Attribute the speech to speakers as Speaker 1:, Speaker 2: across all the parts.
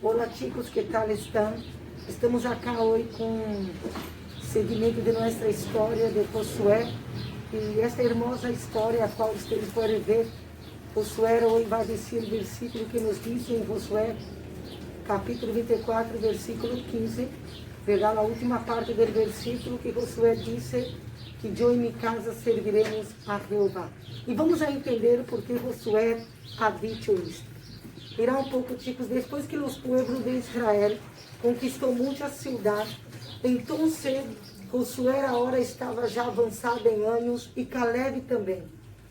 Speaker 1: Olá chicos, que tal estão? Estamos aqui hoje com seguimento de nossa história de Josué. E esta hermosa história, a qual vocês podem ver, Josué hoje vai dizer o versículo que nos diz em Josué, capítulo 24, versículo 15. Verá a última parte do versículo que Josué disse que eu e minha casa serviremos a Jeová. E vamos a entender por que Josué ha dicho isto. Irá um pouco, chicos, depois que os pueblos de Israel conquistou muitas cidades, então Josué agora estava já avançado em anos e Caleb também.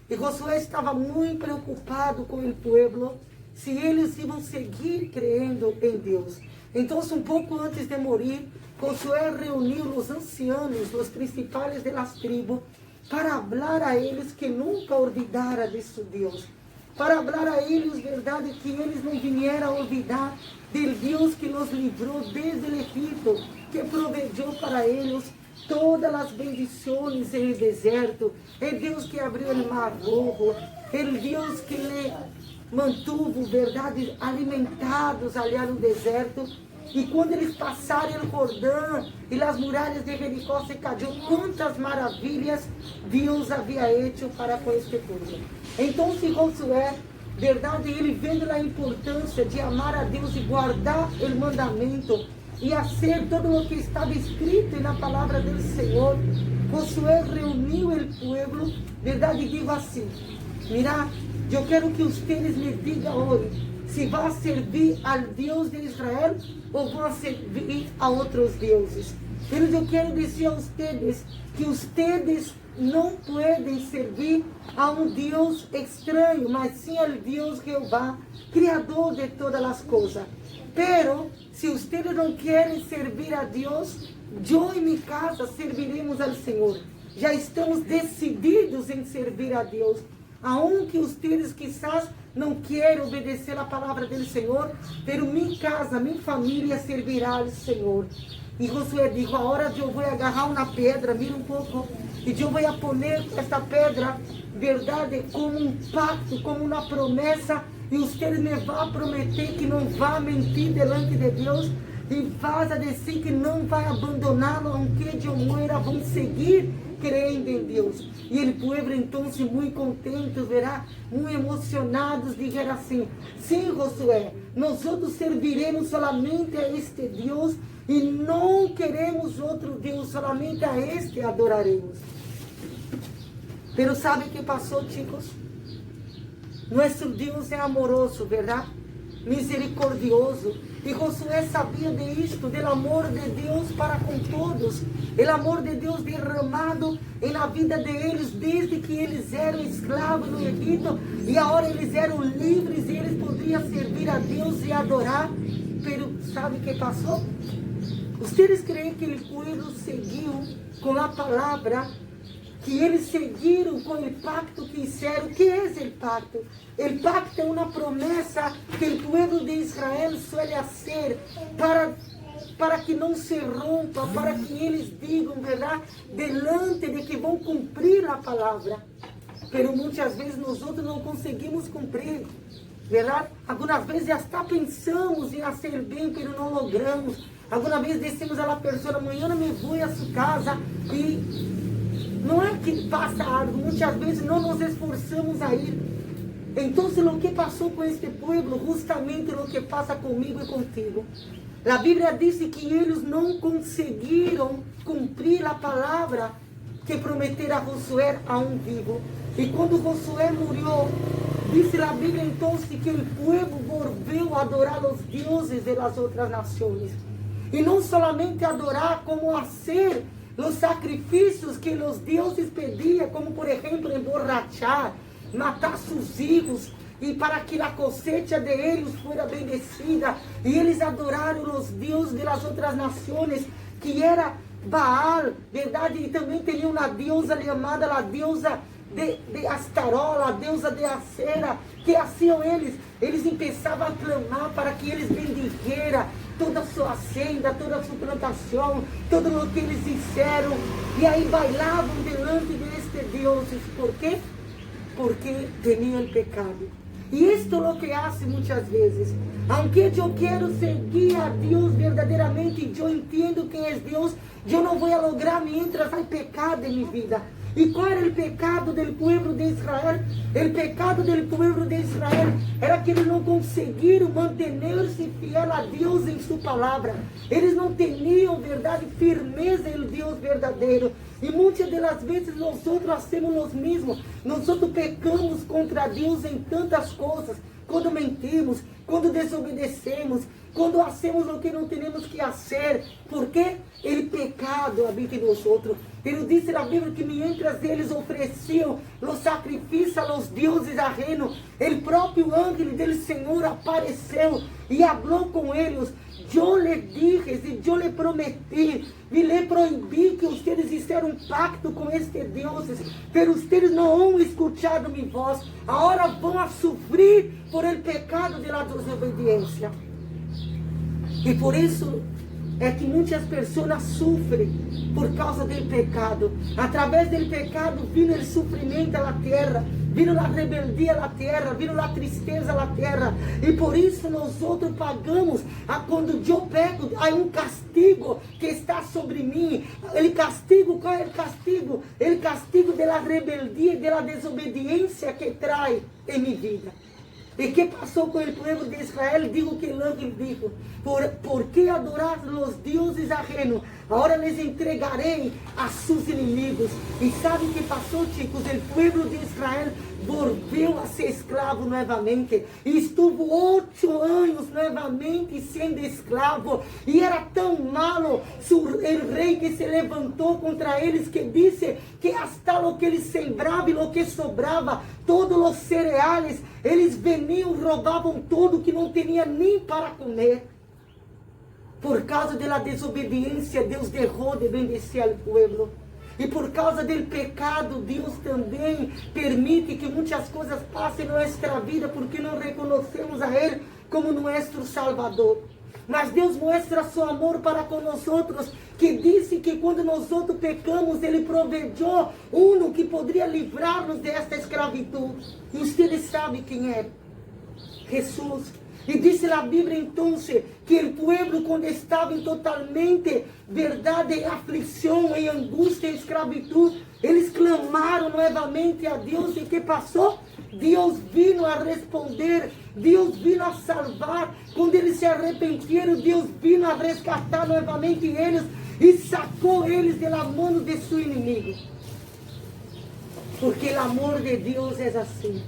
Speaker 1: E Josué estava muito preocupado com o povo, se eles iam seguir crendo em Deus. Então, um pouco antes de morrer, Josué reuniu os ancianos, os principais das tribos, para falar a eles que nunca olvidara de seu Deus. Para falar a eles, verdade, que eles não vieram a olvidar do Deus que nos livrou desde o Egito, que proveu para eles todas as bendições no deserto, o Deus que abriu o mar rojo, o Deus que lhe mantuvo, verdade, alimentados ali no deserto. E quando eles passaram o Jordão e as muralhas de Jericó se caiu, quantas maravilhas Deus havia feito para com este povo. Então, se Josué, verdade, ele vendo a importância de amar a Deus e guardar o mandamento e fazer todo o que estava escrito na palavra do Senhor, Josué reuniu o povo, verdade, e digo assim: mira, eu quero que vocês me digam hoje se vai servir ao Deus de Israel ou vão servir a outros deuses. Mas eu quero dizer a vocês que vocês não podem servir a um Deus estranho, mas sim ao Deus Jeová, Criador de todas as coisas. Pero, se vocês não querem servir a Deus, eu e minha casa serviremos ao Senhor. Já estamos decididos em servir a Deus. Aunque vocês quizás não querem obedecer a palavra do Senhor, pero minha casa, minha família servirá ao Senhor. E Josué disse: agora eu vou agarrar uma pedra, mira um pouco, e eu vou pôr esta pedra, verdade, como um pacto, como uma promessa, e vocês me vão prometer que não vai mentir delante de Deus, e vai dizer que não vai abandoná-lo, aunque eu muera, vão seguir crendo em Deus. E o povo então, muito contente, verá, muito emocionados, disseram assim: sim, Josué, nós serviremos solamente a este Deus e não queremos outro Deus, solamente a este adoraremos. Pero sabe o que passou, chicos? Nosso Deus é amoroso, verdade? Misericordioso. E Josué sabia de isto, do amor de Deus para com todos, o amor de Deus derramado na vida deles, desde que eles eram escravos no Egito, e agora eles eram livres e eles poderiam servir a Deus e adorar. Pero sabe o que passou? Vocês creem que o povo seguiu com a palavra, que eles seguiram com o pacto que fizeram? O que é o pacto? O pacto é uma promessa que o povo de Israel suele fazer para que não se rompa, para que eles digam, verdade, delante de que vão cumprir a palavra. Pero muitas vezes nós outros não conseguimos cumprir, verdade? Algumas vezes até pensamos em fazer bem, pero não logramos. Algumas vezes dizemos a pessoa: amanhã me vou a sua casa, e não é que passa algo, muitas vezes não nos esforçamos a ir. Então, o que passou com este povo, justamente o que passa comigo e contigo. A Bíblia diz que eles não conseguiram cumprir a palavra que prometera a Josué a um vivo. E quando Josué morreu, diz a Bíblia então que o povo volveu a adorar os deuses das outras nações. E não somente adorar, como fazer os sacrifícios que os deuses pediam, como por exemplo emborrachar, matar seus filhos, e para que a cosecha de eles fosse bendecida. E eles adoraram os deuses das outras nações, que era Baal, verdade? E também tinha uma deusa chamada a deusa de Astarola, a deusa de Acera. Que haciam eles? Eles começavam a clamar para que eles bendijeram toda a sua senda, toda a sua plantação, tudo o que eles fizeram. E aí bailavam delante deste Deus. Por quê? Porque tinham o pecado. Y esto es lo que hace muchas veces. Aunque yo quiero seguir a Dios verdaderamente y yo entiendo quién es Dios, yo no voy a lograr mientras hay pecado en mi vida. ¿Y cuál era el pecado del pueblo de Israel? El pecado del pueblo de Israel era que eles não conseguiram manter-se fiel a Deus em sua palavra. Eles não tinham verdade, firmeza em Deus verdadeiro. E muitas das vezes nós hacemos nós mesmos. Nós pecamos contra Deus em tantas coisas. Quando mentimos, quando desobedecemos, quando hacemos o que não temos que fazer. Porque o pecado habita em nós. Ele disse na Bíblia que mientras eles ofereciam os sacrifícios aos deuses ajenos, o próprio ángel do Senhor apareceu e falou com eles. Eu lhe dije e eu lhe prometi e lhe proibi que vocês hicieram um pacto com estes deuses, mas vocês não vão escuchar minha voz. Agora vão a sofrer por el pecado de la desobediência. E por isso é que muitas pessoas sofrem por causa do pecado. Através do pecado vino o sofrimento à terra, vino a rebeldia à terra, vino a tristeza à terra. E por isso nós outros pagamos. Quando eu peco, há um castigo que está sobre mim. O castigo, qual é o castigo? O castigo da rebeldia e da desobediência que traz em minha vida. E que passou com o povo de Israel? Digo que o ángel dijo: por que adorar os deuses ajenos? Agora les entregarei a seus inimigos. E sabe o que passou, chicos? O povo de Israel volveu a ser escravo novamente. E estuvo 8 anos novamente sendo escravo. E era tão malo o rei que se levantou contra eles, que disse que hasta o que eles sembravam e o que sobrava, todos os cereais, eles veniam, roubavam tudo que não tinha nem para comer. Por causa da desobediência, Deus deixou de bendecer ao povo. E por causa do pecado, Deus também permite que muitas coisas passem na nossa vida, porque não reconhecemos a Ele como nosso Salvador. Mas Deus mostra seu amor para com nós, que disse que quando nós pecamos, Ele proveu um que poderia livrar-nos desta escravidão. E vocês sabem quem é? Jesus. E disse na Bíblia então que o povo, quando estava em totalmente verdade, em aflição, em angústia, em escravidão, eles clamaram novamente a Deus. E que passou? Deus vino a responder, Deus vino a salvar. Quando eles se arrependeram, Deus vino a resgatar novamente eles e sacou eles da mão de seu inimigo. Porque o amor de Deus é assim.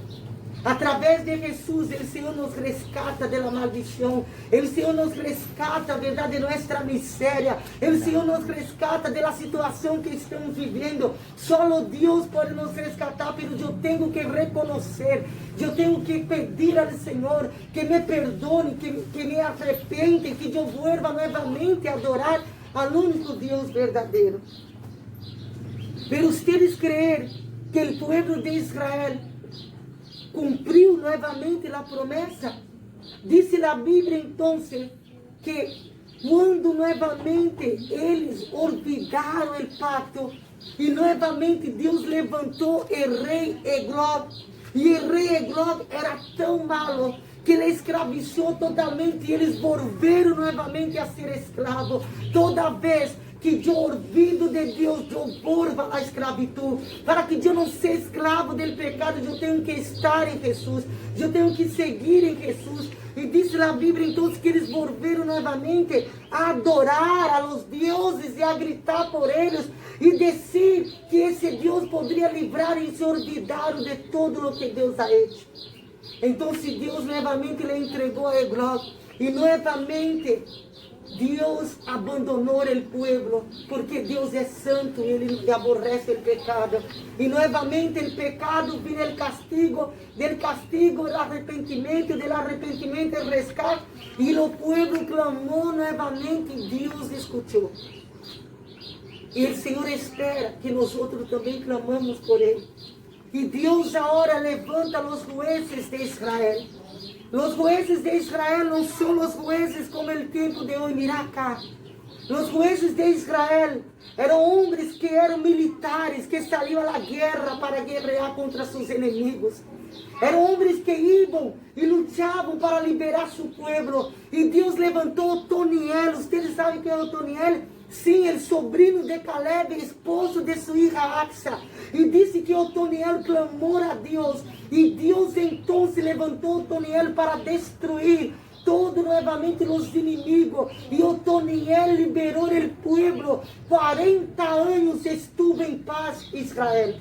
Speaker 1: Através de Jesus, o Senhor nos rescata da maldição. O Senhor nos rescata, verdade, de nossa miséria. O Senhor nos rescata da situação que estamos vivendo. Só Deus pode nos rescatar, mas eu tenho que reconhecer, eu tenho que pedir ao Senhor que me perdone, que me arrepende, que eu vuelva novamente a adorar ao único Deus verdadeiro. Pero ustedes creer que o povo de Israel cumpriu novamente a promessa? Disse a Bíblia então que quando novamente eles olvidaram o pacto e novamente Deus levantou o rei Eglon, e o rei Eglon era tão malo que ele escravizou totalmente e eles volveram novamente a ser escravos. Toda vez que eu ouvido de Deus, eu volvo à escravidão. Para que eu não seja escravo do pecado, eu tenho que estar em Jesus. Eu tenho que seguir em Jesus. E diz na Bíblia então que eles volveram novamente a adorar a los deuses e a gritar por eles. E dizer que esse Deus poderia livrar e se olvidaram de tudo o que Deus ha hecho. Então Deus novamente lhe entregou a Eglon. E novamente Deus abandonou o povo, porque Deus é santo e Ele aborrece o pecado. E novamente o pecado vira o castigo, del castigo o arrependimento, del arrependimento o rescate. E o povo clamou novamente e Deus escutou. E o Senhor espera que nós outros também clamamos por Ele. E Deus agora levanta os jueces de Israel. Os jueces de Israel não são os jueces como o tempo de hoje. Mira cá. Os jueces de Israel eram homens que eram militares, que saíam à guerra para guerrear contra seus inimigos. Eram homens que iam e lutavam para liberar seu povo. E Deus levantou Otoniel. Vocês sabem quem é Otoniel? Sim, ele sobrinho de Caleb, esposo de sua filha Axa. E disse que Otoniel clamou a Deus. E Deus então se levantou Otoniel para destruir todo novamente os inimigos. E Otoniel liberou o povo. 40 anos estuvo em paz Israel.